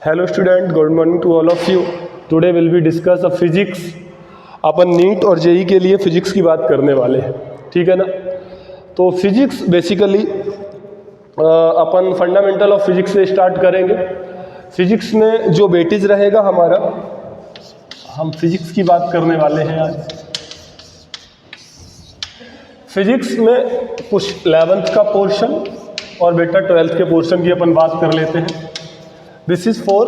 Hello student, good morning to all of you. Today will be discuss a physics. अपन NEET और JEE के लिए physics की बात करने वाले हैं, ठीक है ना। तो physics basically upon fundamental of physics से स्टार्ट करेंगे। फिजिक्स में जो वेटेज रहेगा हमारा, हम फिजिक्स की बात करने वाले हैं आज। फिजिक्स में कुछ 11th का पोर्शन और बेटा 12th के पोर्शन की अपन बात कर लेते हैं। This is for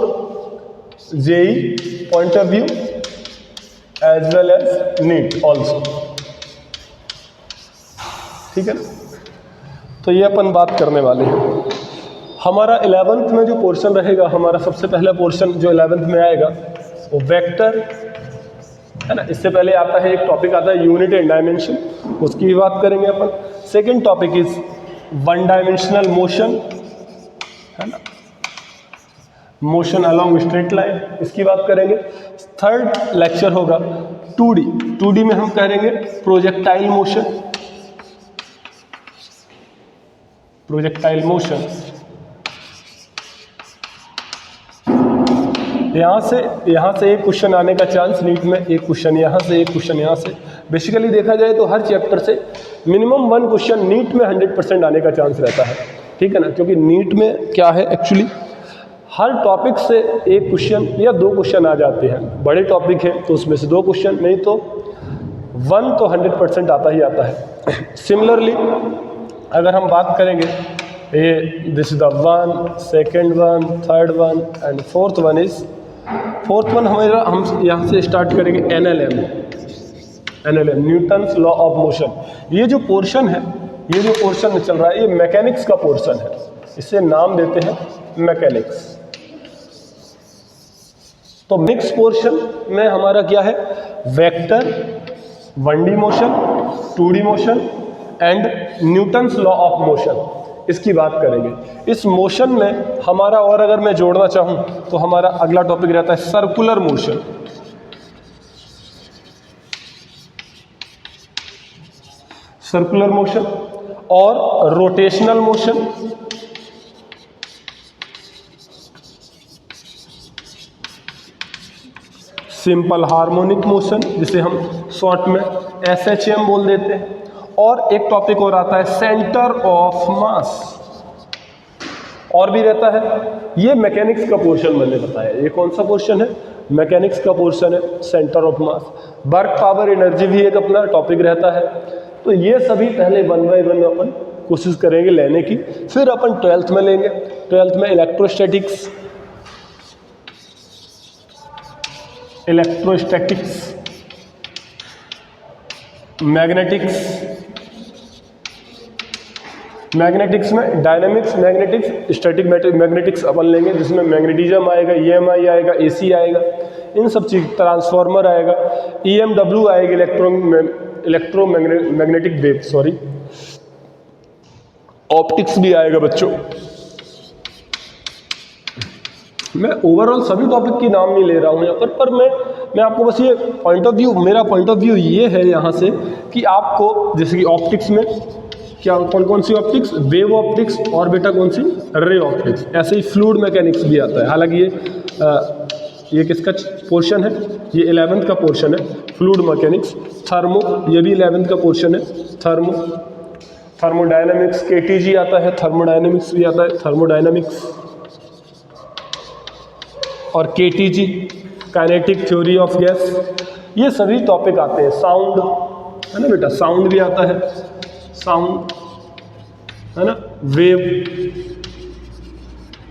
JEE point of view as well as NEET also, ठीक है ना। तो ये अपन बात करने वाले हैं। हमारा 11th में जो पोर्शन रहेगा, हमारा सबसे पहला पोर्शन जो 11th में आएगा वो वेक्टर है ना। इससे पहले आता है एक टॉपिक आता है यूनिट एंड डायमेंशन, उसकी भी बात करेंगे अपन। Second topic is one dimensional motion, है ना, मोशन अलोंग स्ट्रेट लाइन, इसकी बात करेंगे। थर्ड लेक्चर होगा 2D। 2D में हम करेंगे प्रोजेक्टाइल मोशन, प्रोजेक्टाइल मोशन। यहाँ से एक क्वेश्चन आने का चांस नीट में, एक क्वेश्चन यहाँ से, एक क्वेश्चन यहाँ से। बेसिकली देखा जाए तो हर चैप्टर से मिनिमम 1 क्वेश्चन नीट में 100% आने का चांस रहता है, ठीक है ना। क्योंकि नीट में क्या है एक्चुअली, हर टॉपिक से एक क्वेश्चन या 2 क्वेश्चन आ जाते हैं। बड़े टॉपिक हैं तो उसमें से 2 क्वेश्चन, नहीं तो 1 तो 100% आता ही आता है। सिमिलरली अगर हम बात करेंगे, ये this is the 1, second one, third one and fourth one हमारा, हम यहाँ से स्टार्ट करेंगे NLM, Newton's law of motion. ये जो पोर्शन है, ये जो पोर्शन चल रहा है, ये मैकेनिक्स का पोर्शन है। इसे नाम देते हैं मैकेनिक्स। तो मिक्स पोर्शन में हमारा क्या है, vector, 1D motion, 2D motion and Newton's law of motion, इसकी बात करेंगे। इस मोशन में हमारा, और अगर मैं जोड़ना चाहूं तो हमारा अगला टॉपिक रहता है सर्कुलर मोशन, सर्कुलर मोशन और rotational motion, simple harmonic motion, जिसे हम शॉर्ट में SHM बोल देते हैं। और एक टॉपिक और आता है सेंटर ऑफ मास, और भी रहता है। ये मैकेनिक्स का पोर्शन मैंने बताया। ये कौन सा पोर्शन है, मैकेनिक्स का पोर्शन है, centre of mass. Work power energy भी एक अपना टॉपिक रहता है। तो ये सभी पहले 1 बाय 1 अपन कोशिश करेंगे लेने की। फिर अपन 12th में लेंगे। 12th में इलेक्ट्रोस्टैटिक्स, मैग्नेटिक्स में डायनामिक्स, मैग्नेटिक्स, स्टैटिक मैग्नेटिक्स अपन लेंगे, जिसमें मैग्नेटिज्म आएगा, EMI आएगा, AC आएगा, इन सब चीज, ट्रांसफार्मर आएगा, EMW आएगी, इलेक्ट्रोमैग्नेटिक वेव, सॉरी, ऑप्टिक्स भी आएगा बच्चों। मैं ओवरऑल सभी टॉपिक की नाम नहीं ले रहा हूँ यहाँ पर मैं आपको बस ये पॉइंट ऑफ व्यू, मेरा पॉइंट ऑफ व्यू ये है यहाँ से कि आपको, जैसे कि ऑप्टिक्स में क्या कौन सी ऑप्टिक्स, वेव ऑप्टिक्स, और बेटा कौन सी, रे ऑप्टिक्स। ऐसे ही फ्लूइड मैकेनिक्स भी आता है। हालांकि ये किसका पोर्शन है, ये 11th का पोर्शन है, फ्लूइड मैकेनिक्स। थर्मो, ये भी 11th का पोर्शन है, थर्मोडायनामिक्स, KTG आता है, थर्मोडायनामिक्स भी आता है, थर्मोडायनामिक्स और KTG, kinetic theory of gas, ये सभी टॉपिक आते हैं। साउंड है ना बेटा, साउंड भी आता है, साउंड है ना, वेव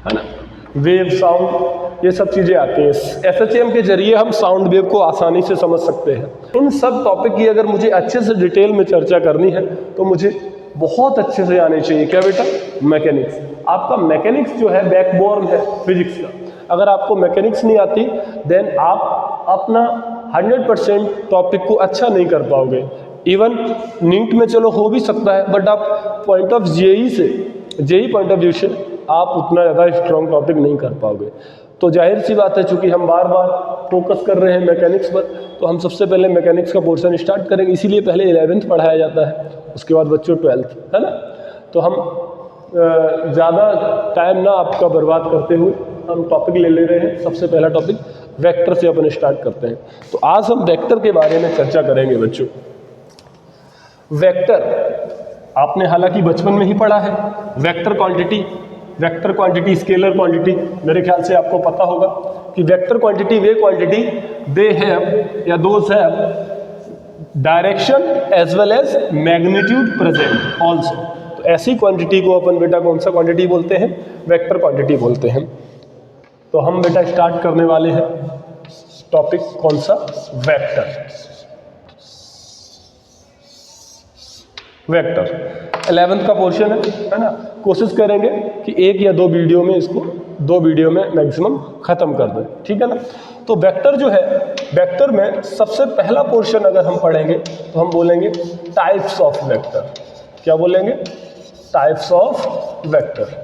है ना, वेव साउंड, ये सब चीज़ें आती हैं। SHM के जरिए हम साउंड वेव को आसानी से समझ सकते हैं। इन सब टॉपिक की अगर मुझे अच्छे से डिटेल में चर्चा करनी है तो मुझे बहुत अच्छे से आने चाहिए, क्या बेटा, मैकेनिक्स। आपका मैकेनिक्स जो है बैकबोन है फिजिक्स का। अगर आपको मैकेनिक्स नहीं आती देन आप अपना 100% टॉपिक को अच्छा नहीं कर पाओगे। इवन नीट में चलो हो भी सकता है, बट आप point of JEE point of view से आप उतना ज़्यादा स्ट्रॉन्ग टॉपिक नहीं कर पाओगे। तो जाहिर सी बात है, चूंकि हम बार बार फोकस कर रहे हैं मैकेनिक्स पर, तो हम सबसे पहले मैकेनिक्स का पोर्शन स्टार्ट करेंगे। इसीलिए पहले 11th पढ़ाया जाता है, उसके बाद बच्चों 12th, है ना। तो हम ज़्यादा टाइम ना आपका बर्बाद करते हुए हम टॉपिक ले रहे हैं। सबसे पहला टॉपिक वेक्टर से अपन स्टार्ट करते हैं। तो आज हम वेक्टर के बारे में चर्चा करेंगे बच्चों। वेक्टर आपने हालांकि बचपन में ही पढ़ा है। वेक्टर क्वांटिटी स्केलर क्वांटिटी, मेरे ख्याल से आपको पता होगा कि वेक्टर क्वांटिटी वे क्वांटिटी दे हैव या those have direction as well as magnitude present also. तो ऐसी क्वांटिटी को अपन बेटा कौन सा क्वांटिटी बोलते हैं? वेक्टर क्वांटिटी बोलते हैं। तो हम बेटा स्टार्ट करने वाले हैं टॉपिक कौन सा? वेक्टर 11th का पोर्शन है ना। कोशिश करेंगे कि एक या दो वीडियो में मैक्सिमम खत्म कर दें, ठीक है ना। तो वेक्टर जो है, वेक्टर में सबसे पहला पोर्शन अगर हम पढ़ेंगे तो हम बोलेंगे टाइप्स ऑफ वेक्टर। क्या बोलेंगे? Types of vector.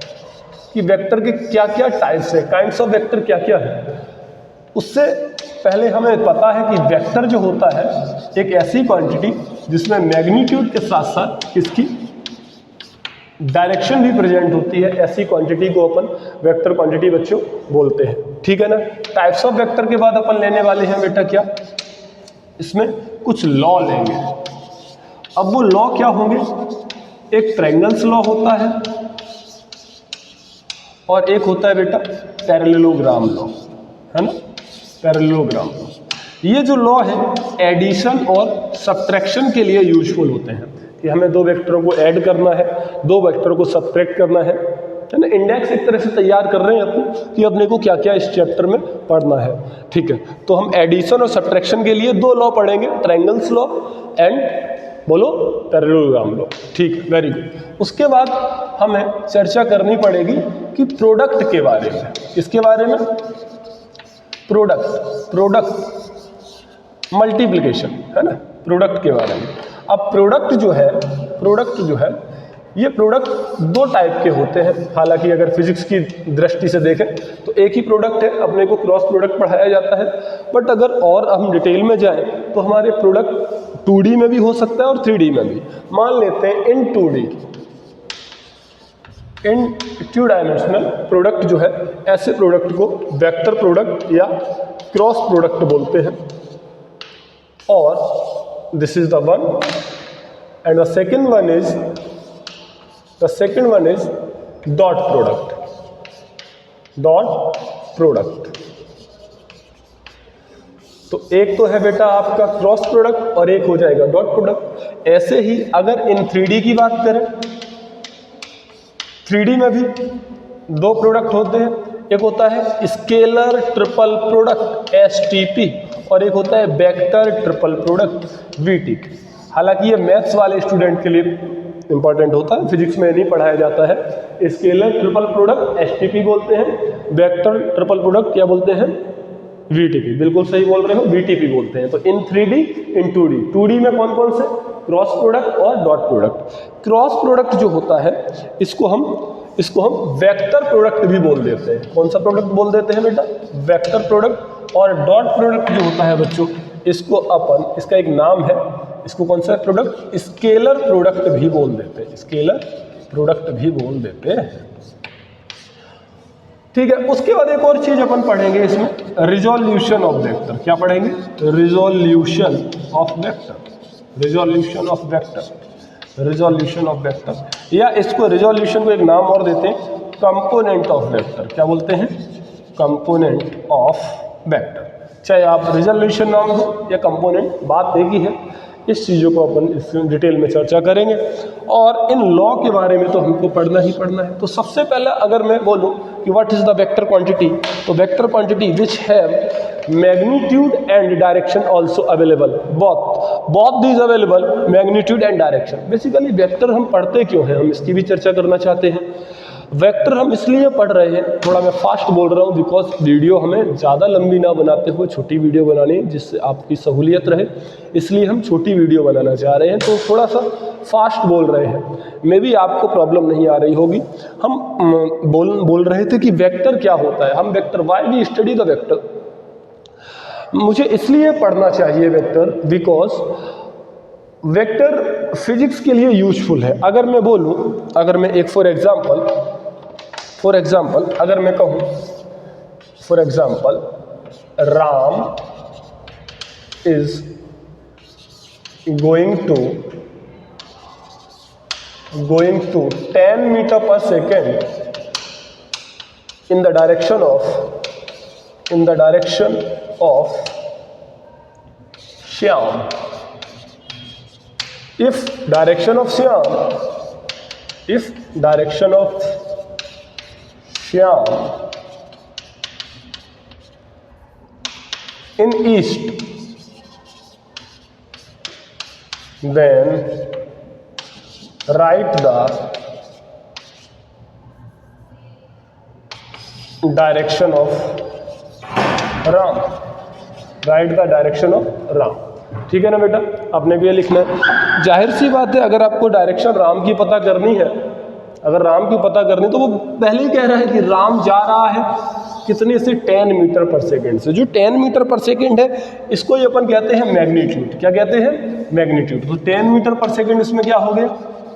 कि वेक्टर के क्या क्या टाइप्स है, काइंड्स ऑफ वेक्टर क्या क्या है। उससे पहले हमें पता है कि वेक्टर जो होता है एक ऐसी क्वांटिटी जिसमें मैग्नीट्यूड के साथ साथ किसकी डायरेक्शन भी प्रेजेंट होती है, ऐसी क्वांटिटी को अपन वेक्टर क्वांटिटी बच्चों बोलते हैं, ठीक है ना। टाइप्स ऑफ वेक्टर के बाद अपन लेने वाले हैं बेटा क्या? इसमें कुछ लॉ लेंगे। अब वो लॉ क्या होंगे? एक ट्रायंगल्स लॉ होता है और एक होता है बेटा पैरेललोग्राम लॉ, है ना। पैरेललोग्राम लॉ, ये जो लॉ है एडिशन और सब्ट्रैक्शन के लिए यूजफुल होते हैं कि हमें दो वेक्टरों को ऐड करना है, दो वेक्टरों को सब्ट्रैक्ट करना है ना। इंडेक्स एक तरह से तैयार कर रहे हैं अपन कि अपने को क्या क्या इस चैप्टर में पढ़ना है, ठीक है। तो हम एडिशन और सब्ट्रैक्शन के लिए दो लॉ पढ़ेंगे, ट्रायंगल्स लॉ एंड बोलो पैरेललोग्राम लॉ, ठीक, वेरी गुड। उसके बाद हमें चर्चा करनी पड़ेगी कि प्रोडक्ट के बारे में। किसके बारे में? प्रोडक्ट मल्टीप्लिकेशन, है ना, प्रोडक्ट के बारे में। अब प्रोडक्ट जो है ये प्रोडक्ट दो टाइप के होते हैं। हालांकि अगर फिजिक्स की दृष्टि से देखें तो एक ही प्रोडक्ट है, अपने को क्रॉस प्रोडक्ट पढ़ाया जाता है। बट अगर और हम डिटेल में जाएं तो हमारे प्रोडक्ट 2D में भी हो सकता है और 3D में भी। मान लेते हैं इन 2D, इन 2 डायमेंशनल प्रोडक्ट जो है, ऐसे प्रोडक्ट को वेक्टर प्रोडक्ट या क्रॉस प्रोडक्ट बोलते हैं। और this is the one and the second one is dot product. तो एक तो है बेटा आपका क्रॉस प्रोडक्ट और एक हो जाएगा डॉट प्रोडक्ट। ऐसे ही अगर इन 3D की बात करें, 3D में भी दो प्रोडक्ट होते हैं। एक होता है स्केलर ट्रिपल प्रोडक्ट STP और एक होता है वेक्टर ट्रिपल प्रोडक्ट VTP। हालांकि ये मैथ्स वाले स्टूडेंट के लिए इंपॉर्टेंट होता है, फिजिक्स में नहीं पढ़ाया जाता है। स्केलर ट्रिपल प्रोडक्ट STP बोलते हैं, वेक्टर ट्रिपल प्रोडक्ट क्या बोलते हैं? VTP। बिल्कुल सही बोल रहे हो, VTP बोलते हैं। तो इन 3D इन 2D। 2D में कौन कौन से? क्रॉस प्रोडक्ट और डॉट प्रोडक्ट। क्रॉस प्रोडक्ट जो होता है इसको हम वेक्टर प्रोडक्ट भी बोल देते हैं। कौन सा प्रोडक्ट बोल देते हैं बेटा? Vector product. और डॉट प्रोडक्ट जो होता है बच्चों, इसको अपन, इसका एक नाम है, इसको कौन सा प्रोडक्ट? स्केलर प्रोडक्ट भी बोल देते हैं। स्केलर प्रोडक्ट भी बोल देते हैं, ठीक है। उसके बाद एक और चीज अपन पढ़ेंगे इसमें, रिजोल्यूशन ऑफ वेक्टर। क्या पढ़ेंगे? Resolution of vector. या इसको रिजोल्यूशन को एक नाम और देते हैं, कंपोनेंट ऑफ वेक्टर। क्या बोलते हैं? Component of vector. चाहे आप रिजोल्यूशन नाम हो या कंपोनेंट, बात एक ही है। इस चीज़ों को अपन इस डिटेल में चर्चा करेंगे और इन लॉ के बारे में तो हमको पढ़ना ही पढ़ना है। तो सबसे पहला अगर मैं बोलूं कि what is the vector quantity, तो vector quantity which have magnitude and direction also available, both these available, magnitude and direction. Basically vector हम पढ़ते क्यों हैं, हम इसकी भी चर्चा करना चाहते हैं। वेक्टर हम इसलिए पढ़ रहे हैं, थोड़ा मैं फास्ट बोल रहा हूँ बिकॉज वीडियो हमें ज़्यादा लंबी ना बनाते हुए छोटी वीडियो बनानी है जिससे आपकी सहूलियत रहे, इसलिए हम छोटी वीडियो बनाना चाह रहे हैं। तो थोड़ा सा फास्ट बोल रहे हैं, मे भी आपको प्रॉब्लम नहीं आ रही होगी। हम बोल रहे थे कि वेक्टर क्या होता है, हम vector, why we study the vector. मुझे इसलिए पढ़ना चाहिए वेक्टर बिकॉज वेक्टर फिजिक्स के लिए यूजफुल है। अगर मैं बोलूँ, अगर मैं एक फॉर एग्जाम्पल अगर मैं कहूँ for example Ram is going to 10 meter per second in the direction of Shyam. If direction of Shyam in east, then write the direction of Ram. ठीक है ना बेटा, आपने भी ये लिखना है। जाहिर सी बात है, अगर आपको डायरेक्शन राम की पता करनी है, तो वो पहले ही कह रहा है कि राम जा रहा है कितने से 10 मीटर पर सेकेंड से। जो 10 मीटर पर सेकेंड है, इसको ये अपन कहते हैं मैग्नीट्यूड। क्या कहते हैं? मैग्नीट्यूड। तो 10 मीटर पर सेकेंड इसमें क्या हो गया?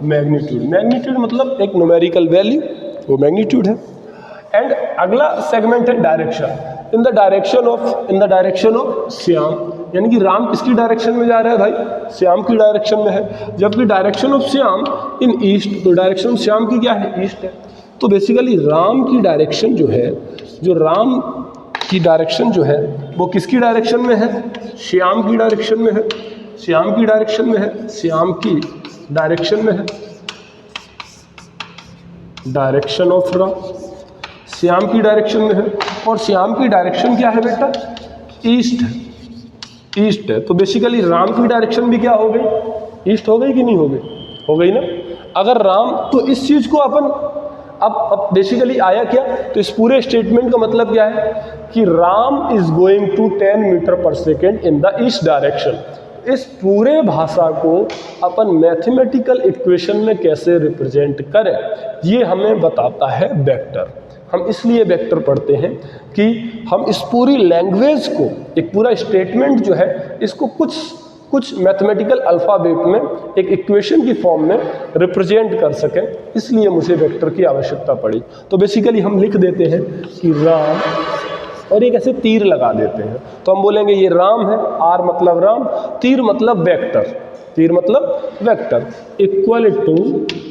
मैग्नीट्यूड मतलब एक न्यूमेरिकल वैल्यू, वो मैग्नीट्यूड है। एंड अगला सेगमेंट है direction. In the direction of Shyam, यानी कि राम किसकी डायरेक्शन में जा रहा है भाई? श्याम की डायरेक्शन में है। जबकि direction of Shyam in east, तो डायरेक्शन ऑफ श्याम की क्या है? ईस्ट है। तो बेसिकली राम की डायरेक्शन जो है, राम की डायरेक्शन जो है वो किसकी डायरेक्शन में है? श्याम की डायरेक्शन में है। श्याम की डायरेक्शन में है, डायरेक्शन ऑफ राम श्याम की डायरेक्शन में है। और श्याम की डायरेक्शन क्या है बेटा? ईस्ट है। तो बेसिकली राम की डायरेक्शन भी क्या हो गई? ईस्ट हो गई कि नहीं हो गई? हो गई ना। अगर राम, तो इस चीज को अपन अब बेसिकली आया क्या, तो इस पूरे स्टेटमेंट का मतलब क्या है कि Ram is going to 10 metre per second in the east direction. इस पूरे भाषा को अपन मैथमेटिकल इक्वेशन में कैसे रिप्रेजेंट करें, ये हमें बताता है वेक्टर। हम इसलिए वेक्टर पढ़ते हैं कि हम इस पूरी लैंग्वेज को, एक पूरा स्टेटमेंट जो है, इसको कुछ मैथमेटिकल अल्फ़ाबेट में एक इक्वेशन की फॉर्म में रिप्रेजेंट कर सकें, इसलिए मुझे वेक्टर की आवश्यकता पड़ी। तो बेसिकली हम लिख देते हैं कि राम, और एक ऐसे तीर लगा देते हैं, तो हम बोलेंगे ये राम है, आर मतलब राम, तीर मतलब वेक्टर, इक्वल टू,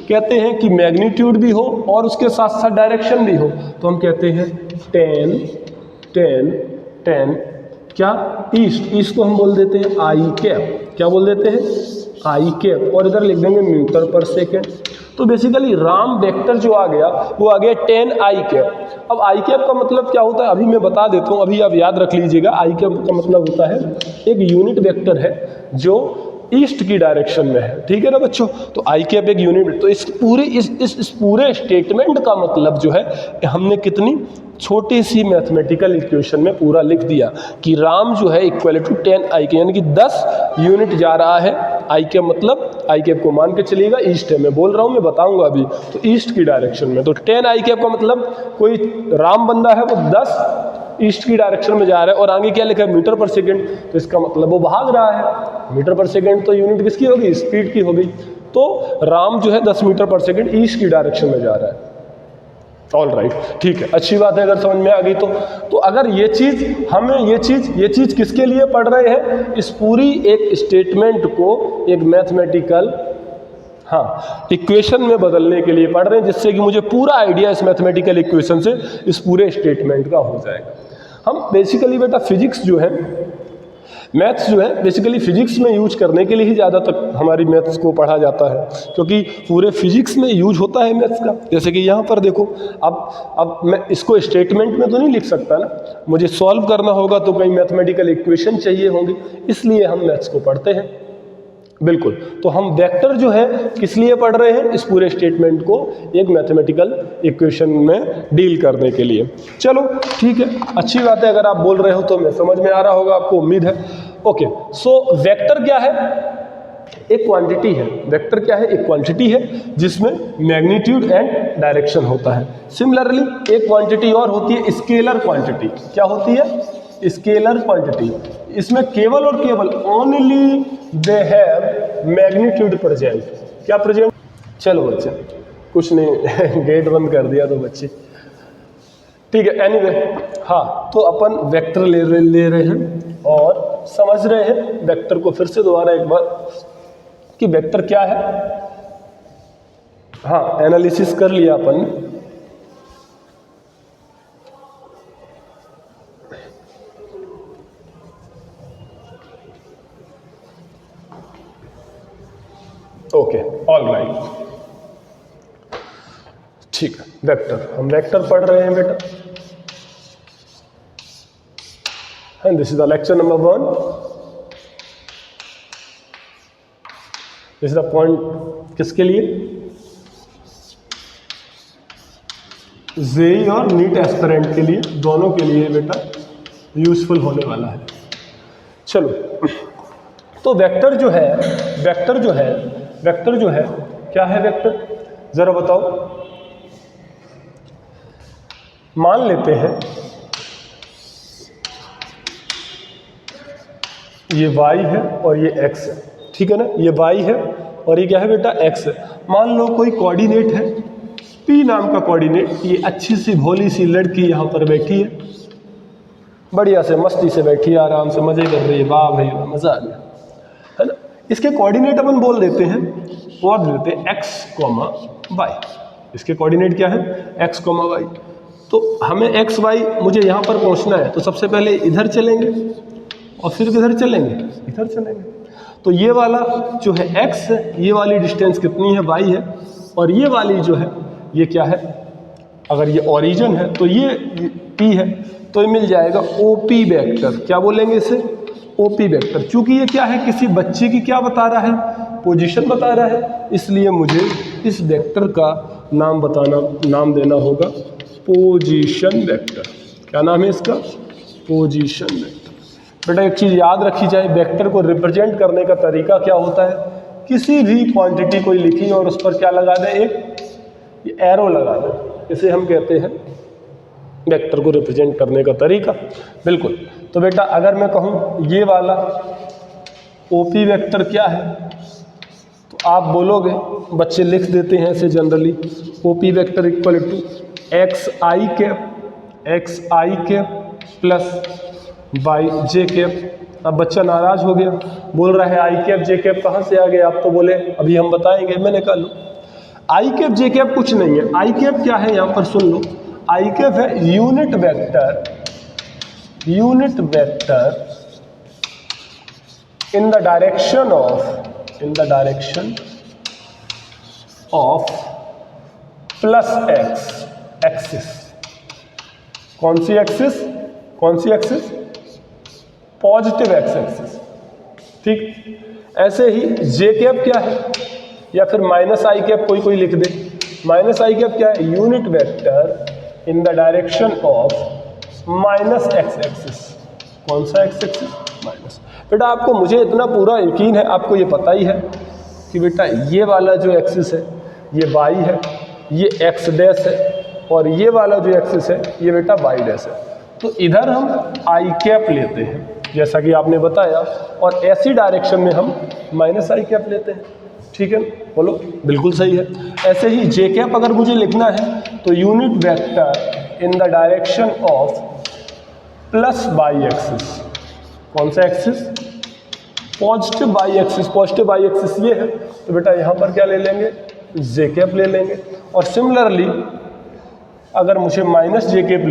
कहते हैं कि मैग्नीट्यूड भी हो और उसके साथ साथ डायरेक्शन भी हो, तो हम कहते हैं 10 क्या? ईस्ट को हम बोल देते हैं आई कैप। क्या बोल देते हैं? आई कैप। और इधर लिख देंगे मीटर पर सेकेंड। तो बेसिकली राम वेक्टर जो आ गया, वो आ गया 10 आई कैप। अब आई कैप का मतलब क्या होता है अभी मैं बता देता हूँ, अभी आप याद रख लीजिएगा। आई कैप का मतलब होता है एक यूनिट वेक्टर है जो ईस्ट की डायरेक्शन में है। ठीक है ना बच्चों? तो आई कैप एक यूनिट। तो इस पूरे स्टेटमेंट का मतलब जो है, हमने कितनी छोटी सी मैथमेटिकल इक्वेशन में पूरा लिख दिया कि राम जो है इक्वल टू 10 आई कैप, यानी कि 10 यूनिट जा रहा है। आई कैप मतलब, आई कैप को मान के चलिएगा ईस्ट है, मैं बोल रहा हूँ, मैं बताऊंगा अभी। तो ईस्ट की डायरेक्शन में, तो 10 आई कैप का मतलब कोई राम बंदा है वो 10 ईस्ट की डायरेक्शन में जा रहा है, और आगे क्या लिखा है? Metre per second. तो इसका मतलब वो भाग रहा है। मीटर पर सेकेंड तो यूनिट किसकी होगी? स्पीड की हो गई। तो राम जो है 10 मीटर पर सेकेंड ईस्ट की डायरेक्शन में जा रहा है। ऑल राइट, ठीक है, अच्छी बात है अगर समझ में आ गई तो अगर ये चीज हमें ये चीज किसके लिए पढ़ रहे हैं? इस पूरी एक स्टेटमेंट को एक मैथमेटिकल इक्वेशन में बदलने के लिए पढ़ रहे हैं, जिससे कि मुझे पूरा आइडिया इस मैथमेटिकल इक्वेशन से, इस पूरे स्टेटमेंट का हो जाएगा। हम बेसिकली बेटा फिजिक्स जो है, मैथ्स जो है, बेसिकली फिजिक्स में यूज करने के लिए ही ज़्यादातर हमारी मैथ्स को पढ़ा जाता है, क्योंकि पूरे फिजिक्स में यूज होता है मैथ्स का। जैसे कि यहाँ पर देखो, अब मैं इसको स्टेटमेंट में तो नहीं लिख सकता ना, मुझे सॉल्व करना होगा तो कहीं मैथमेटिकल इक्वेशन चाहिए होंगी, इसलिए हम मैथ्स को पढ़ते हैं। बिल्कुल, तो हम वेक्टर जो है किस लिए पढ़ रहे हैं? इस पूरे स्टेटमेंट को एक मैथमेटिकल इक्वेशन में डील करने के लिए। चलो ठीक है, अच्छी बात है, अगर आप बोल रहे हो तो मैं समझ में आ रहा होगा आपको, उम्मीद है। ओके, सो वेक्टर क्या है? एक क्वांटिटी है। वेक्टर क्या है? एक क्वांटिटी है जिसमें मैग्नीट्यूड एंड डायरेक्शन होता है। सिमिलरली एक क्वांटिटी और होती है स्केलर क्वांटिटी। क्या होती है? Scalar quantity. इसमें केवल और केवल only they have magnitude present. क्या प्रेजेंट? चलो बच्चे, कुछ नहीं गेट बंद कर दिया तो बच्चे, ठीक है, एनीवे हाँ, तो अपन वेक्टर ले रहे हैं और समझ रहे हैं वेक्टर को फिर से दोबारा एक बार कि वेक्टर क्या है। हाँ, एनालिसिस कर लिया अपन ने। ओके, ऑल राइट, ठीक है। वेक्टर, हम वेक्टर पढ़ रहे हैं बेटा, and this is the lecture number 1। This is the point किसके लिए? जेई और नीट एस्पिरेंट के लिए, दोनों के लिए बेटा यूजफुल होने वाला है। चलो, तो वेक्टर जो है क्या है वेक्टर, जरा बताओ। मान लेते हैं ये y है और ये x है, ठीक है ना, ये y है और ये क्या है बेटा, x है। मान लो कोई कोऑर्डिनेट है p नाम का कोऑर्डिनेट, ये अच्छी सी भोली सी लड़की यहाँ पर बैठी है, बढ़िया से मस्ती से बैठी है, आराम से मजे कर रही है, वाह भाई वाह, मजा आ गया, है ना। इसके कोऑर्डिनेट अपन बोल देते हैं x, y। इसके कोऑर्डिनेट क्या है, x, y। तो हमें x, y मुझे यहाँ पर पहुँचना है, तो सबसे पहले इधर चलेंगे और फिर किधर चलेंगे, इधर चलेंगे। तो ये वाला जो है x है, ये वाली डिस्टेंस कितनी है, y है, और ये वाली जो है ये क्या है, अगर ये ओरिजिन है तो ये p है, तो ये मिल जाएगा OP वेक्टर। क्या बोलेंगे इसे, OP वेक्टर। चूंकि ये क्या है, किसी बच्चे की क्या बता रहा है, पोजीशन बता रहा है, इसलिए मुझे इस वेक्टर का नाम देना होगा पोजीशन वेक्टर। क्या नाम है इसका, पोजीशन वेक्टर। बेटा एक चीज़ याद रखी जाए, वेक्टर को रिप्रेजेंट करने का तरीका क्या होता है, किसी भी क्वांटिटी कोई लिखी और उस पर क्या लगा दें, एक एरो लगा दें, इसे हम कहते हैं वेक्टर को रिप्रेजेंट करने का तरीका। बिल्कुल। तो बेटा अगर मैं कहूँ ये वाला OP वेक्टर क्या है, तो आप बोलोगे, बच्चे लिख देते हैं ऐसे generally, OP vector equal to xi cap plus yj cap. अब बच्चा नाराज हो गया, बोल रहा है आई कैप जे कैप कहाँ से आ गए, आप तो बोले अभी हम बताएंगे। मैंने कहा लो, आई कैप जे कैप कुछ नहीं है। आई कैप क्या है, यहाँ पर सुन लो, आई कैप है unit vector in the direction of plus axis. कौन सी एक्सिस, पॉजिटिव एक्स एक्सिस, ठीक। ऐसे ही जे कैप क्या है, या फिर माइनस आई कैप कोई लिख दे। माइनस आई कैप क्या है, unit vector in the direction of minus x axis. कौन सा एक्स एक्सिस, माइनस। बेटा आपको, मुझे इतना पूरा यकीन है, आपको ये पता ही है कि बेटा ये वाला जो एक्सिस है ये y है, ये x डैश है, और ये वाला जो एक्सिस है ये बेटा y डैश है। तो इधर हम आई कैप लेते हैं जैसा कि आपने बताया, और ऐसी डायरेक्शन में हम माइनस आई कैप लेते हैं, ठीक है, बोलो बिल्कुल सही है। ऐसे ही जे कैप अगर मुझे लिखना है तो unit vector in the direction of plus by axis. कौन सा axis, positive by axis. Positive by axis ये है, तो बेटा यहाँ पर क्या ले लेंगे, जे कैप ले लेंगे। और सिमिलरली अगर मुझे माइनस जे कैप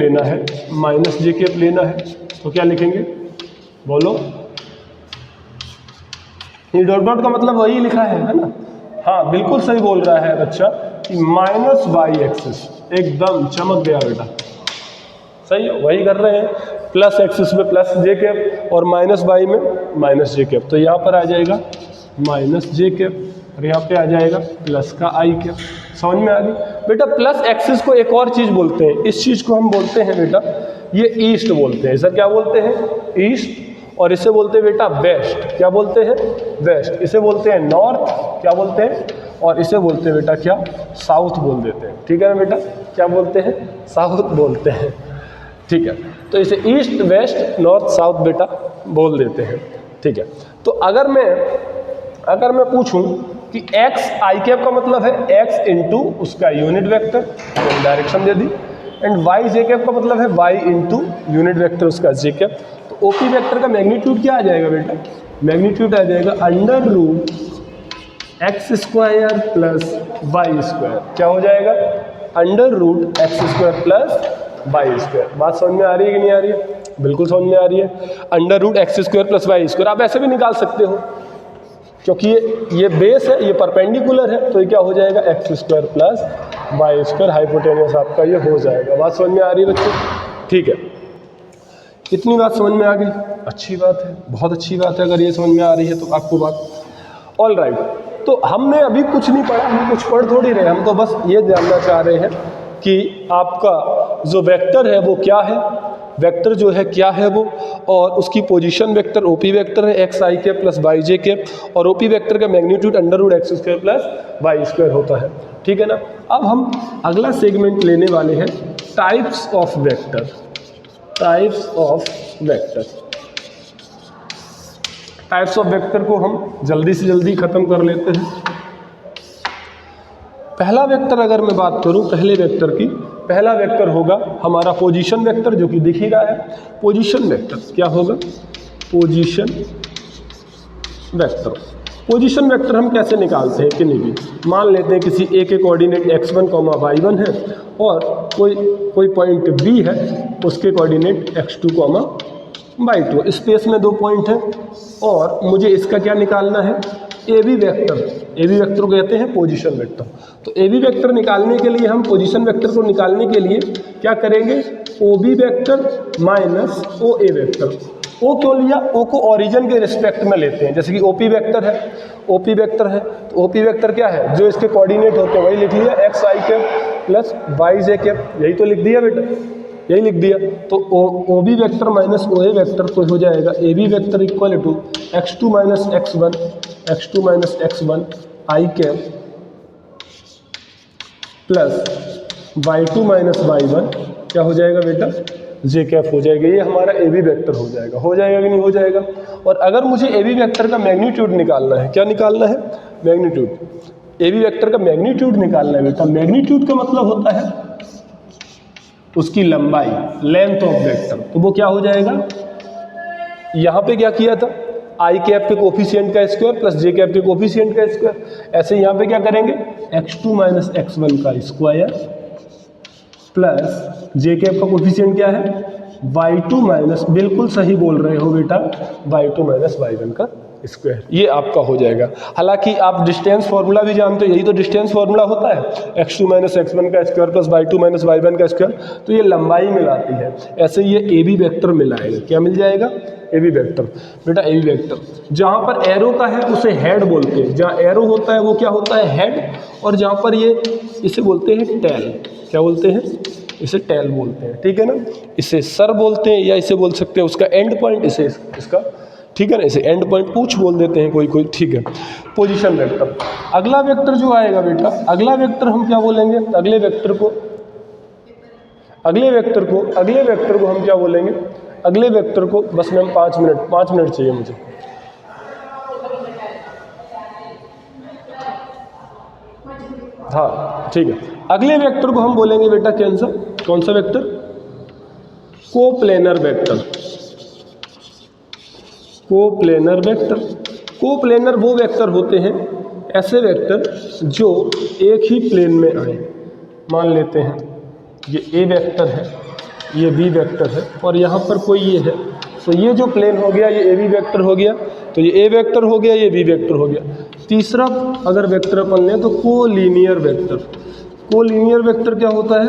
लेना है, तो क्या लिखेंगे, बोलो। ये डॉट डॉट का मतलब वही लिखा है ना। हाँ बिल्कुल सही बोल रहा है बच्चा कि माइनस बाई एक्सिस, एकदम चमक गया बेटा, सही है, वही कर रहे हैं। प्लस एक्सिस में प्लस जे कैप और माइनस बाई में माइनस जे कैप, तो यहाँ पर आ जाएगा माइनस जे कैप और यहाँ पे आ जाएगा प्लस का आई कैप। समझ में आ गई बेटा। प्लस एक्सिस को एक और चीज़ बोलते हैं, इस चीज़ को हम बोलते हैं बेटा, ये ईस्ट बोलते हैं। सर क्या बोलते हैं, ईस्ट। और इसे बोलते हैं बेटा वेस्ट। क्या बोलते हैं, वेस्ट। इसे बोलते हैं नॉर्थ। क्या बोलते हैं, और इसे बोलते हैं बेटा क्या, साउथ बोल देते हैं, ठीक है ना बेटा। क्या बोलते हैं, साउथ बोलते हैं, ठीक है। तो इसे ईस्ट वेस्ट नॉर्थ साउथ बेटा बोल देते हैं, ठीक है। तो अगर मैं पूछूं कि एक्स आई कैप का मतलब है एक्स इंटू उसका यूनिट वेक्टर, डायरेक्शन दे दी, एंड वाई जे कैप का मतलब है वाई इंटू यूनिट वेक्टर उसका जे कैप। तो ओपी वेक्टर का मैग्नीट्यूड क्या आ जाएगा बेटा, मैग्नीट्यूड आ जाएगा under root x square plus y square. क्या हो जाएगा, under root x square plus y square. बात समझ में आ रही है कि नहीं आ रही है, बिल्कुल समझ में आ रही है। Under root x square plus y square आप ऐसे भी निकाल सकते हो, क्योंकि ये बेस है, ये परपेंडिकुलर है, तो ये क्या हो जाएगा x square plus y square, hypotenuse आपका ये हो जाएगा। बात समझ में आ रही है बच्चों, ठीक है। इतनी बात समझ में आ गई, अच्छी बात है, बहुत अच्छी बात है। अगर ये समझ में आ रही है तो आपको बात, ऑल राइट। तो हमने अभी कुछ नहीं पढ़ा, हम कुछ पढ़ थोड़ी रहे, हम तो बस ये जानना चाह रहे हैं कि आपका जो वेक्टर है वो क्या है, वेक्टर जो है क्या है वो, और उसकी पोजीशन वेक्टर ओपी वेक्टर है एक्स आई के प्लस वाई जे के, और ओपी वेक्टर का magnitude under root x square plus y square होता है, ठीक है ना। अब हम अगला सेगमेंट लेने वाले हैं types of vector, types of vector. Types of vector को हम जल्दी से जल्दी खत्म कर लेते हैं। पहला वेक्टर अगर मैं बात करूं पहले वेक्टर की, पहला वेक्टर होगा हमारा पोजीशन वेक्टर, जो कि दिख ही रहा है। पोजीशन वेक्टर क्या होगा, पोजीशन वेक्टर। पोजीशन वेक्टर हम कैसे निकालते हैं कि नहीं भी, मान लेते हैं किसी ए के कोऑर्डिनेट x1, y1 है, और कोई पॉइंट B है, उसके कोऑर्डिनेट x2, y2। स्पेस में 2 पॉइंट है, और मुझे इसका क्या निकालना है, A B vector. A B vector को कहते हैं पोजीशन वेक्टर। तो ए बी वेक्टर निकालने के लिए हम पोजीशन वेक्टर को निकालने के लिए क्या करेंगे, ओ B vector minus O A vector. ओ क्यों लिया, ओ को ओरिजिन के रिस्पेक्ट में लेते हैं। जैसे कि ओपी वेक्टर है, ओपी वेक्टर है, तो ओपी वेक्टर क्या है, जो इसके कोऑर्डिनेट होते हैं वही लिख लिया, x i cap plus y j cap, यही तो लिख दिया बेटा, यही लिख दिया। तो O B vector minus O A vector तो हो जाएगा A B vector equal to x2 minus x1, x2 minus x1 i cap plus y2 minus y1 क्या हो जाएगा बेटा, जे कैप हो जाएगा। ये हमारा ए बी वेक्टर हो जाएगा, हो जाएगा कि नहीं हो जाएगा। और अगर मुझे ए बी वेक्टर का मैग्नीट्यूड निकालना है, क्या निकालना है, मैग्नीट्यूड। ए बी वेक्टर का मैग्नीट्यूड निकालना है बेटा। मैग्नीट्यूड का मतलब होता है उसकी लंबाई, लेंथ ऑफ वेक्टर। तो वो क्या हो जाएगा, यहाँ पे क्या किया था, आई कैप के कोफिशिएंट का स्क्वायर प्लस जे कैप के कोफिशिएंट का स्क्वायर। ऐसे यहाँ पे क्या करेंगे, x2 माइनस x1 का स्क्वायर प्लस जे कैप का कोफिशिएंट क्या है, y2 माइनस, बिल्कुल सही बोल रहे हो बेटा, y2 माइनस y1 का स्क्वायर। ये आपका हो जाएगा। हालांकि आप डिस्टेंस फार्मूला भी जानते हो, यही तो डिस्टेंस फार्मूला होता है, x2 माइनस x1 का square plus y2 minus y1 का स्क्वायर। तो ये लंबाई मिलाती है, ऐसे ये ए बी वेक्टर मिलाएगा। क्या मिल जाएगा, ए बी वेक्टर। बेटा ए बी वेक्टर जहाँ पर एरो का है उसे हेड बोलते हैं, जहाँ एरो होता है वो क्या होता है, हेड, और जहाँ पर ये इसे बोलते हैं टेल। क्या बोलते हैं, इसे टेल बोलते हैं, ठीक है ना। इसे सर बोलते हैं, या इसे बोल सकते हैं उसका एंड पॉइंट, इसे इसका, ठीक है ना, इसे एंड पॉइंट पूछ बोल देते हैं कोई, ठीक है। Position vector. अगला वेक्टर जो आएगा बेटा, अगला वेक्टर हम क्या बोलेंगे, अगले वेक्टर को हम क्या बोलेंगे, अगले वेक्टर को बस मैं 5 मिनट चाहिए मुझे। हाँ ठीक है, अगले वेक्टर को हम बोलेंगे बेटा कौन सा vector, coplanar vector. Coplanar vector, coplanar वो वेक्टर होते हैं, ऐसे वेक्टर जो एक ही प्लेन में आए। मान लेते हैं ये ए वेक्टर है, ये बी वेक्टर है, और यहाँ पर कोई ये है, तो ये जो प्लेन हो गया ये ए बी वेक्टर हो गया, तो ये ए वेक्टर हो गया, ये बी वेक्टर हो गया। तीसरा अगर वेक्टर अपन लें तो कोलिनियर वेक्टर। कोलिनियर वेक्टर क्या होता है,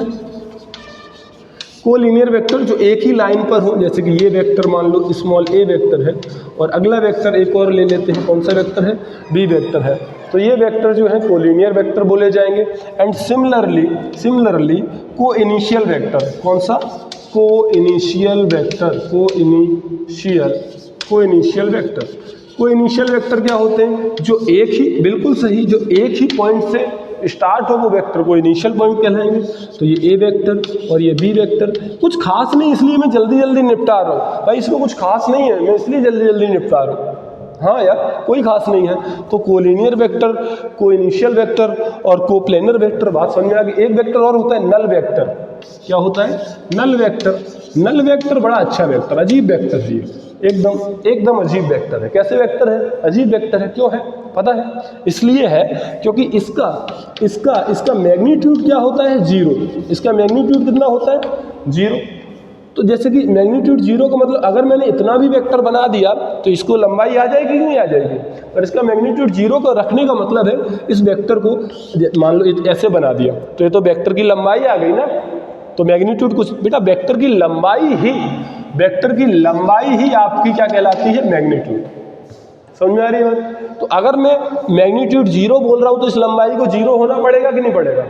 कोलिनियर वेक्टर जो एक ही लाइन पर हो, जैसे कि ये वेक्टर मान लो स्मॉल ए वेक्टर है, और अगला वेक्टर एक और ले लेते हैं, कौन सा वेक्टर है, बी वेक्टर है, तो ये वेक्टर जो है कोलिनियर वेक्टर बोले जाएंगे। एंड सिमिलरली को इनिशियल वेक्टर, कौन सा, को इनिशियल वेक्टर, को इनिशियल वेक्टर। को इनिशियल वेक्टर क्या होते हैं, जो एक ही, बिल्कुल सही, जो एक ही पॉइंट से स्टार्ट हो वो वेक्टर को इनिशियल पॉइंट कहलाएंगे। तो ये ए वेक्टर और ये बी वेक्टर, कुछ खास नहीं, इसलिए मैं जल्दी निपटा रहा हूँ भाई, इसमें कुछ खास नहीं है, मैं इसलिए जल्दी निपटा रहा हूँ। हाँ यार, कोई खास नहीं है। तो कोलिनियर वेक्टर, को इनिशियल वेक्टर और कोप्लेनर वेक्टर, बात समझ में आ गई। एक वेक्टर और होता है नल वेक्टर। क्या होता है? Null vector. नल वेक्टर बड़ा अच्छा वेक्टर, अजीब वेक्टर है ये, एकदम अजीब वेक्टर है। कैसे वेक्टर है? अजीब वेक्टर है। क्यों है पता है? इसलिए है क्योंकि इसका मैग्नीट्यूड क्या होता है? 0। इसका मैग्नीट्यूड कितना होता है? 0। तो जैसे कि मैग्नीट्यूड 0 का मतलब अगर मैंने इतना भी वेक्टर बना दिया तो इसको लंबाई आ जाएगी कि नहीं आ जाएगी? पर इसका मैग्नीट्यूड 0 को रखने का मतलब है इस वेक्टर को मान लो ऐसे बना दिया तो ये तो वेक्टर की लंबाई आ गई ना। तो मैग्नीट्यूड कुछ बेटा वेक्टर की लंबाई ही आपकी क्या कहलाती है? मैग्नीट्यूड। समझ में आ रही है बात? तो अगर मैं मैग्नीट्यूड 0 बोल रहा हूं तो इस लंबाई को 0 होना पड़ेगा कि नहीं पड़ेगा?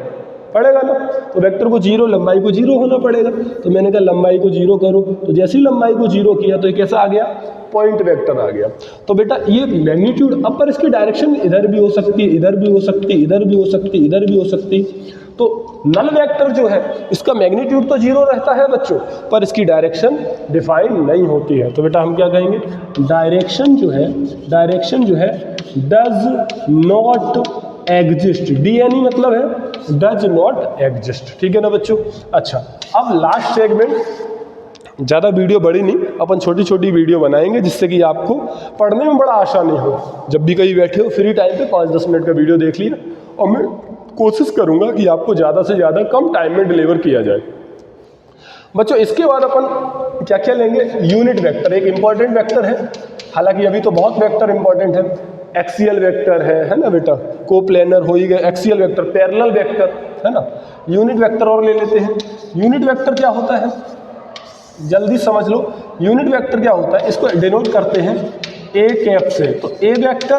पड़ेगा ना। तो वेक्टर को 0, लंबाई को 0 होना पड़ेगा। तो मैंने कहा लंबाई को 0 करो, तो जैसे ही लंबाई को 0 किया तो ये कैसा आ गया? पॉइंट वेक्टर आ गया। तो बेटा ये मैग्नीट्यूड, अब पर इसकी डायरेक्शन इधर भी हो सकती है, इधर भी हो सकती है, इधर भी हो सकती है, इधर भी हो सकती है। तो नल वेक्टर जो है इसका मैग्नीट्यूड तो 0 रहता है बच्चों, पर इसकी डायरेक्शन डिफाइन नहीं होती है। तो बेटा हम क्या कहेंगे? डायरेक्शन जो है डज नॉट एग्जिस्ट। DNE मतलब है डज नॉट एग्जिस्ट। ठीक है ना बच्चों? अच्छा, अब लास्ट सेगमेंट, ज़्यादा वीडियो बड़ी नहीं, अपन छोटी छोटी वीडियो बनाएंगे जिससे कि आपको पढ़ने में बड़ा आसानी हो। जब भी कहीं बैठे हो फ्री टाइम पे 5-10 मिनट का वीडियो देख लिया, और मैं कोशिश करूंगा कि आपको ज़्यादा से ज़्यादा कम टाइम में डिलीवर किया जाए। बच्चों इसके बाद अपन क्या क्या लेंगे? यूनिट वेक्टर एक इंपॉर्टेंट वेक्टर है, हालांकि अभी तो बहुत वेक्टर इंपॉर्टेंट है। एक्सियल वेक्टर है ना बेटा, कोप्लेनर हो ही गए, एक्सियल वेक्टर, पैरेलल वेक्टर है ना। यूनिट वेक्टर और ले लेते हैं। यूनिट वेक्टर क्या होता है? जल्दी समझ लो। यूनिट वेक्टर क्या होता है? इसको डिनोट करते हैं ए कैप से। तो ए वेक्टर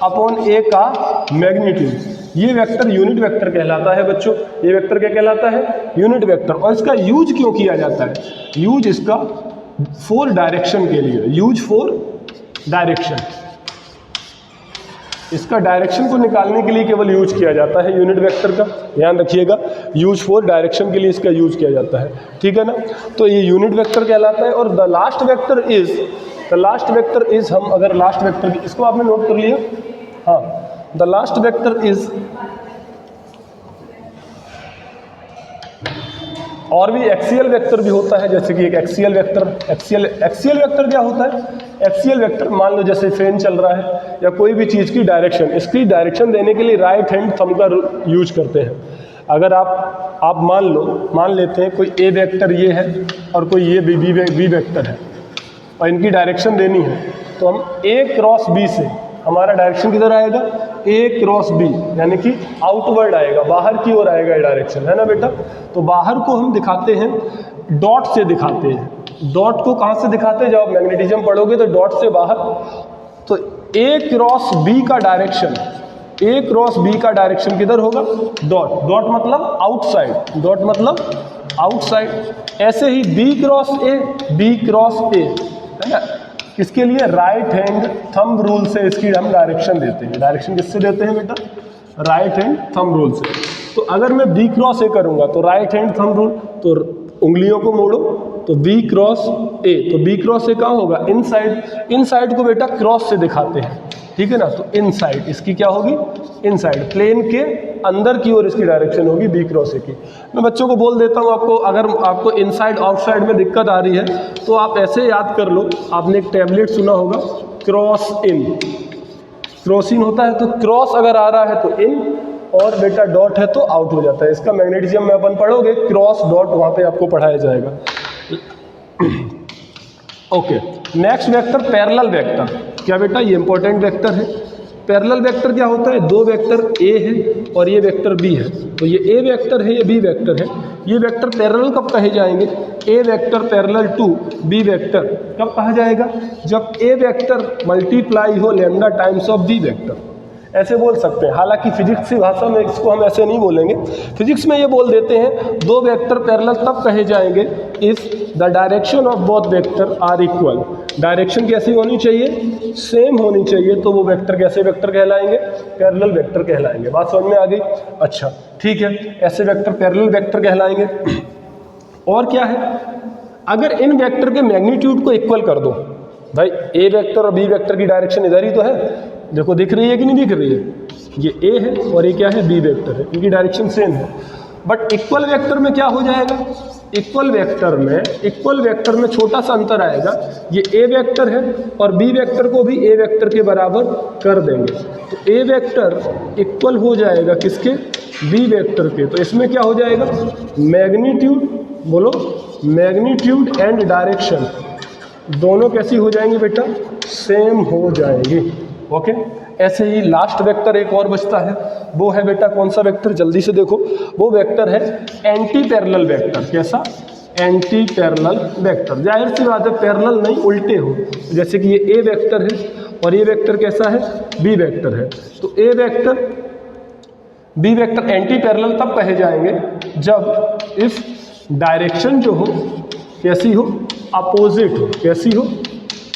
अपॉन ए का मैग्नीट्यूड, ये वेक्टर यूनिट वेक्टर कहलाता है बच्चों। ये वेक्टर क्या कहलाता है? Unit vector. और इसका यूज क्यों किया जाता है? यूज इसका फॉर डायरेक्शन के लिए, यूज फॉर डायरेक्शन। इसका डायरेक्शन को निकालने के लिए केवल यूज किया जाता है यूनिट वेक्टर का, ध्यान रखिएगा। यूज फॉर डायरेक्शन के लिए इसका यूज किया जाता है। ठीक है ना? तो ये यूनिट वेक्टर कहलाता है। और द लास्ट वेक्टर इज, हम अगर लास्ट वेक्टर, इसको आपने नोट कर लिया? हाँ, द लास्ट वेक्टर इज, और भी एक्सियल वेक्टर भी होता है, जैसे कि एक एक्सियल वेक्टर। एक्सियल वेक्टर क्या होता है? एक्सियल वेक्टर मान लो जैसे फैन चल रहा है या कोई भी चीज़ की डायरेक्शन, इसकी डायरेक्शन देने के लिए राइट हैंड थंब का यूज करते हैं। अगर आप मान लेते हैं कोई ए वेक्टर ये है और कोई ये बी वेक्टर है और इनकी डायरेक्शन देनी है, तो हम ए क्रॉस बी से हमारा डायरेक्शन किधर आएगा? ए क्रॉस बी, यानी कि आउटवर्ड आएगा, बाहर की ओर आएगा ये डायरेक्शन, है ना बेटा। तो बाहर को हम दिखाते हैं डॉट से दिखाते हैं। डॉट को कहाँ से दिखाते हैं? जब आप मैग्नेटिज्म पढ़ोगे तो डॉट से बाहर। तो ए क्रॉस बी का डायरेक्शन, ए क्रॉस बी का डायरेक्शन किधर होगा? डॉट। डॉट मतलब आउटसाइड, डॉट मतलब आउटसाइड। ऐसे ही बी क्रॉस ए, है ना, किसके लिए? राइट हैंड थंब रूल से इसकी हम डायरेक्शन देते हैं। डायरेक्शन किससे देते हैं बेटा? राइट हैंड थंब रूल से। तो अगर मैं बी क्रॉस ए करूंगा तो राइट हैंड थंब रूल, तो उंगलियों को मोड़ो, तो बी क्रॉस ए, तो बी क्रॉस ए कहाँ होगा? इनसाइड। इनसाइड को बेटा क्रॉस से दिखाते हैं, ठीक है ना। तो इनसाइड इसकी क्या होगी? इनसाइड, प्लेन के अंदर की ओर इसकी डायरेक्शन होगी बी क्रॉस ए की। मैं बच्चों को बोल देता हूँ, आपको अगर आपको इनसाइड आउटसाइड में दिक्कत आ रही है तो आप ऐसे याद कर लो। आपने एक टैबलेट सुना होगा, क्रॉस इन। क्रॉस इन होता है, तो क्रॉस अगर आ रहा है तो इन, और बेटा डॉट है तो आउट हो जाता है। इसका मैग्नेटिज्म में अपन पढ़ोगे, क्रॉस डॉट वहाँ पे आपको पढ़ाया जाएगा। Okay, next vector parallel vector. क्या बेटा? ये इंपॉर्टेंट वेक्टर है। पैरेलल वेक्टर क्या होता है? दो वेक्टर ए है और ये वेक्टर बी है। तो ये ए वेक्टर है, ये बी वेक्टर है। ये वेक्टर पैरेलल कब कहे जाएंगे? A vector parallel to B vector कब कहा जाएगा? जब ए वेक्टर मल्टीप्लाई हो lambda times of B vector, ऐसे बोल सकते हैं। हालांकि फिजिक्स की भाषा में इसको हम ऐसे नहीं बोलेंगे, फिजिक्स में ये बोल देते हैं दो वेक्टर पैरेलल तब कहे जाएंगे if the direction of both vector are equal. Direction कैसी होनी चाहिए? सेम होनी चाहिए। तो वो वेक्टर कैसे वेक्टर कहलाएंगे? पैरेलल वेक्टर कहलाएंगे। बात समझ में आ गई? अच्छा ठीक है, ऐसे वेक्टर पैरेलल वेक्टर कहलाएंगे। और क्या है? अगर इन वेक्टर के मैग्नीट्यूड को इक्वल कर दो, भाई ए वेक्टर और बी वेक्टर की डायरेक्शन इधर ही तो है, देखो दिख रही है कि नहीं दिख रही है? ये ए है और ये क्या है? बी वेक्टर है, इनकी डायरेक्शन सेम है। बट इक्वल वेक्टर में क्या हो जाएगा, इक्वल वेक्टर में छोटा सा अंतर आएगा, ये ए वेक्टर है और बी वेक्टर को भी ए वेक्टर के बराबर कर देंगे, तो ए वेक्टर इक्वल हो जाएगा किसके, बी वेक्टर के। तो इसमें क्या हो जाएगा, मैग्नीट्यूड, बोलो मैग्नीट्यूड एंड डायरेक्शन दोनों कैसी हो जाएंगी बेटा, सेम हो जाएंगी। ओके, ऐसे ही लास्ट वेक्टर एक और बचता है, वो है बेटा कौन सा वेक्टर, जल्दी से देखो, वो वेक्टर है एंटी पैरेलल वेक्टर। कैसा, एंटी पैरेलल वेक्टर। जाहिर सी बात है पैरेलल नहीं उल्टे हो, जैसे कि ये ए वेक्टर है और ये वेक्टर कैसा है, बी वेक्टर है, तो A vector B vector anti parallel तब कहे जाएंगे जब इफ डायरेक्शन जो हो कैसी हो, अपोजिट हो। कैसी हो,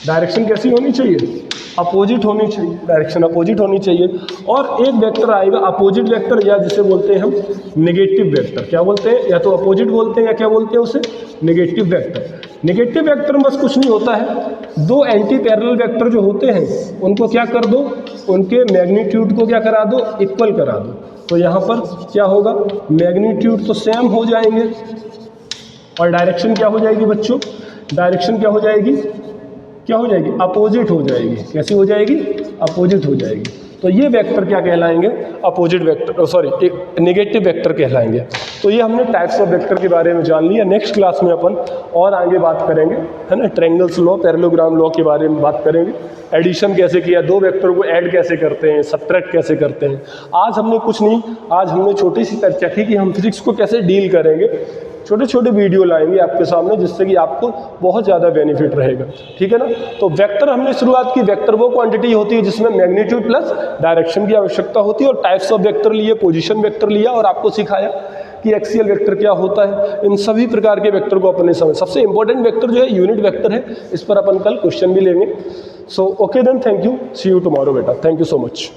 डायरेक्शन कैसी होनी चाहिए, अपोजिट होनी चाहिए, डायरेक्शन अपोजिट होनी चाहिए। और एक वेक्टर आएगा अपोजिट वेक्टर, या जिसे बोलते हैं हम नेगेटिव वेक्टर। क्या बोलते हैं, या तो अपोजिट बोलते हैं या क्या बोलते हैं उसे, नेगेटिव वेक्टर। नेगेटिव वेक्टर में बस कुछ नहीं होता है, दो एंटी पैरेलल वेक्टर जो होते हैं उनको क्या कर दो, उनके मैग्नीट्यूड को क्या करा दो, इक्वल करा दो। तो यहाँ पर क्या होगा, मैग्नीट्यूड तो सेम हो जाएंगे और डायरेक्शन क्या हो जाएगी बच्चों, डायरेक्शन क्या हो जाएगी, क्या हो जाएगी, अपोजिट हो जाएगी। कैसी हो जाएगी, अपोजिट हो जाएगी। तो ये वेक्टर क्या कहलाएंगे, opposite vector, sorry negative vector कहलाएंगे। तो ये हमने टाइप्स ऑफ वेक्टर के बारे में जान लिया। नेक्स्ट क्लास में अपन और आगे बात करेंगे, है ना, ट्रायंगल्स लॉ, पैरेललोग्राम लॉ के बारे में बात करेंगे, एडिशन कैसे किया, दो वेक्टर को ऐड कैसे करते हैं, सब्ट्रैक्ट कैसे करते हैं। आज हमने कुछ नहीं, आज हमने छोटी सी चर्चा की कि हम फिजिक्स को कैसे डील करेंगे। छोटे छोटे वीडियो लाएंगे आपके सामने जिससे कि आपको बहुत ज़्यादा बेनिफिट रहेगा, ठीक है ना। तो वेक्टर हमने शुरुआत की, वेक्टर वो क्वांटिटी होती है जिसमें मैग्नीट्यूड प्लस डायरेक्शन की आवश्यकता होती है, और टाइप्स ऑफ वेक्टर लिए, पोजीशन वेक्टर लिया और आपको सिखाया कि एक्सियल वेक्टर क्या होता है। इन सभी प्रकार के वेक्टर को अपने समझ, सबसे इंपॉर्टेंट वेक्टर जो है यूनिट वेक्टर है, इस पर अपन कल क्वेश्चन भी लेंगे। So okay then, thank you, see you tomorrow बेटा, थैंक यू सो मच।